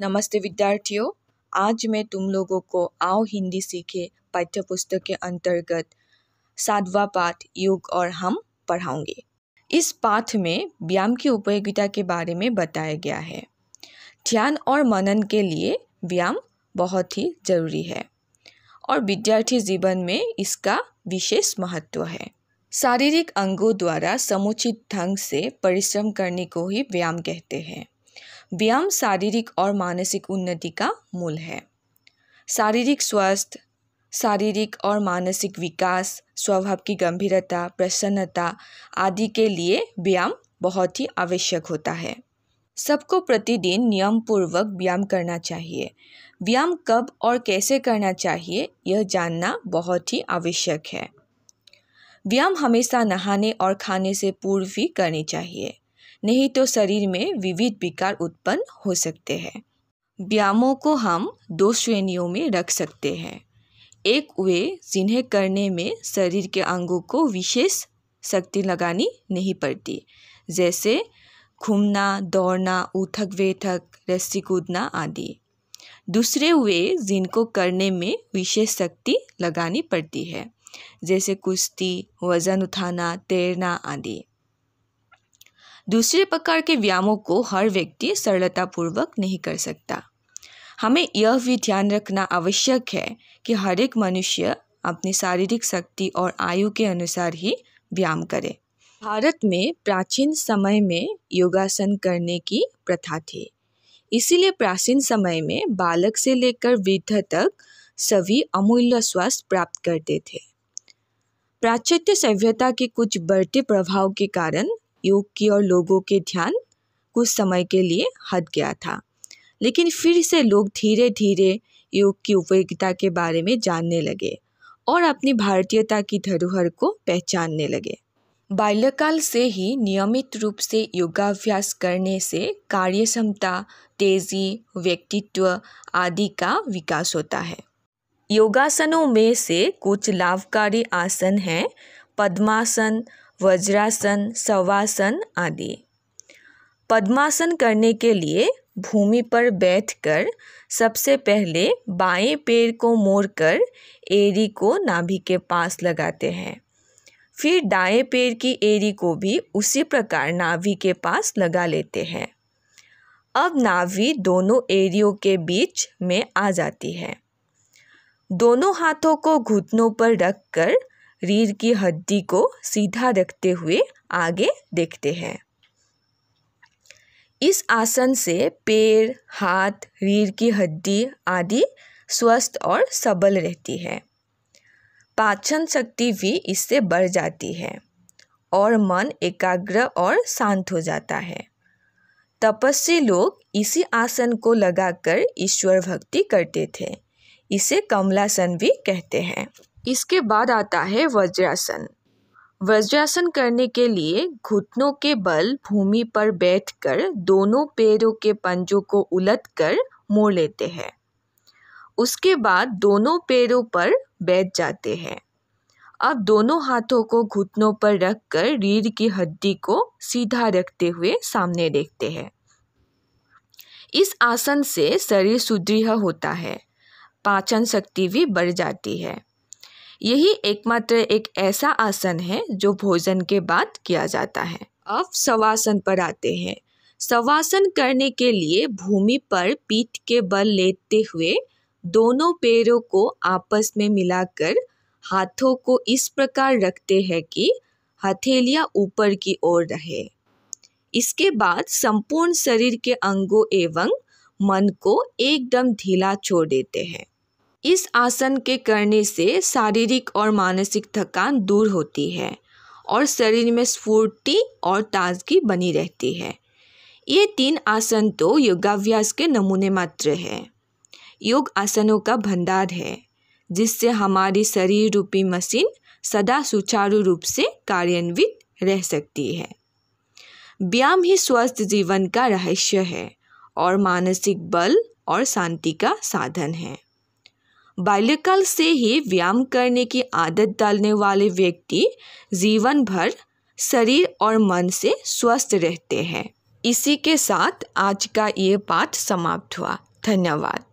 नमस्ते विद्यार्थियों, आज मैं तुम लोगों को आओ हिंदी सीखे पाठ्य पुस्तक के अंतर्गत 7वां पाठ योग और हम पढ़ाऊंगी। इस पाठ में व्यायाम की उपयोगिता के बारे में बताया गया है। ध्यान और मनन के लिए व्यायाम बहुत ही जरूरी है और विद्यार्थी जीवन में इसका विशेष महत्व है। शारीरिक अंगों द्वारा समुचित ढंग से परिश्रम करने को ही व्यायाम कहते हैं। व्यायाम शारीरिक और मानसिक उन्नति का मूल है। शारीरिक स्वास्थ्य, शारीरिक और मानसिक विकास, स्वभाव की गंभीरता, प्रसन्नता आदि के लिए व्यायाम बहुत ही आवश्यक होता है। सबको प्रतिदिन नियम पूर्वक व्यायाम करना चाहिए। व्यायाम कब और कैसे करना चाहिए यह जानना बहुत ही आवश्यक है। व्यायाम हमेशा नहाने और खाने से पूर्व ही करनी चाहिए, नहीं तो शरीर में विविध विकार उत्पन्न हो सकते हैं। व्यायामों को हम 2 श्रेणियों में रख सकते हैं। एक वे जिन्हें करने में शरीर के अंगों को विशेष शक्ति लगानी नहीं पड़ती, जैसे घूमना, दौड़ना, उठक बैठक, रस्सी कूदना आदि। दूसरे वे जिनको करने में विशेष शक्ति लगानी पड़ती है, जैसे कुश्ती, वजन उठाना, तैरना आदि। दूसरे प्रकार के व्यायामों को हर व्यक्ति सरलतापूर्वक नहीं कर सकता। हमें यह भी ध्यान रखना आवश्यक है कि हर एक मनुष्य अपनी शारीरिक शक्ति और आयु के अनुसार ही व्यायाम करे। भारत में प्राचीन समय में योगासन करने की प्रथा थी, इसीलिए प्राचीन समय में बालक से लेकर वृद्ध तक सभी अमूल्य स्वास्थ्य प्राप्त करते थे। पाश्चात्य सभ्यता के कुछ बढ़ते प्रभाव के कारण योग की ओर लोगों के ध्यान कुछ समय के लिए हट गया था, लेकिन फिर से लोग धीरे धीरे योग की उपयोगिता के बारे में जानने लगे और अपनी भारतीयता की धरोहर को पहचानने लगे। बाल्यकाल से ही नियमित रूप से योगाभ्यास करने से कार्य क्षमता, तेजी, व्यक्तित्व आदि का विकास होता है। योगासनों में से कुछ लाभकारी आसन हैं पद्मासन, वज्रासन, शवासन आदि। पद्मासन करने के लिए भूमि पर बैठकर सबसे पहले बाएं पैर को मोड़कर एड़ी को नाभि के पास लगाते हैं। फिर दाएं पैर की एड़ी को भी उसी प्रकार नाभि के पास लगा लेते हैं। अब नाभि दोनों एड़ियों के बीच में आ जाती है। दोनों हाथों को घुटनों पर रखकर रीढ़ की हड्डी को सीधा रखते हुए आगे देखते हैं। इस आसन से पैर, हाथ, रीढ़ की हड्डी आदि स्वस्थ और सबल रहती है। पाचन शक्ति भी इससे बढ़ जाती है और मन एकाग्र और शांत हो जाता है। तपस्वी लोग इसी आसन को लगाकर ईश्वर भक्ति करते थे। इसे कमलासन भी कहते हैं। इसके बाद आता है वज्रासन। वज्रासन करने के लिए घुटनों के बल भूमि पर बैठकर दोनों पैरों के पंजों को उलटकर मोड़ लेते हैं। उसके बाद दोनों पैरों पर बैठ जाते हैं। अब दोनों हाथों को घुटनों पर रखकर रीढ़ की हड्डी को सीधा रखते हुए सामने देखते हैं। इस आसन से शरीर सुदृढ़ होता है, पाचन शक्ति भी बढ़ जाती है। यही एकमात्र एक ऐसा आसन है जो भोजन के बाद किया जाता है। अब शवासन पर आते हैं। शवासन करने के लिए भूमि पर पीठ के बल लेते हुए दोनों पैरों को आपस में मिलाकर हाथों को इस प्रकार रखते हैं कि हथेलियां ऊपर की ओर रहे। इसके बाद संपूर्ण शरीर के अंगों एवं मन को एकदम ढीला छोड़ देते हैं। इस आसन के करने से शारीरिक और मानसिक थकान दूर होती है और शरीर में स्फूर्ति और ताजगी बनी रहती है। ये 3 आसन तो योगाभ्यास के नमूने मात्र हैं। योग आसनों का भंडार है, जिससे हमारी शरीर रूपी मशीन सदा सुचारू रूप से कार्यान्वित रह सकती है। व्यायाम ही स्वस्थ जीवन का रहस्य है और मानसिक बल और शांति का साधन है। बाल्यकाल से ही व्यायाम करने की आदत डालने वाले व्यक्ति जीवन भर शरीर और मन से स्वस्थ रहते हैं। इसी के साथ आज का ये पाठ समाप्त हुआ। धन्यवाद।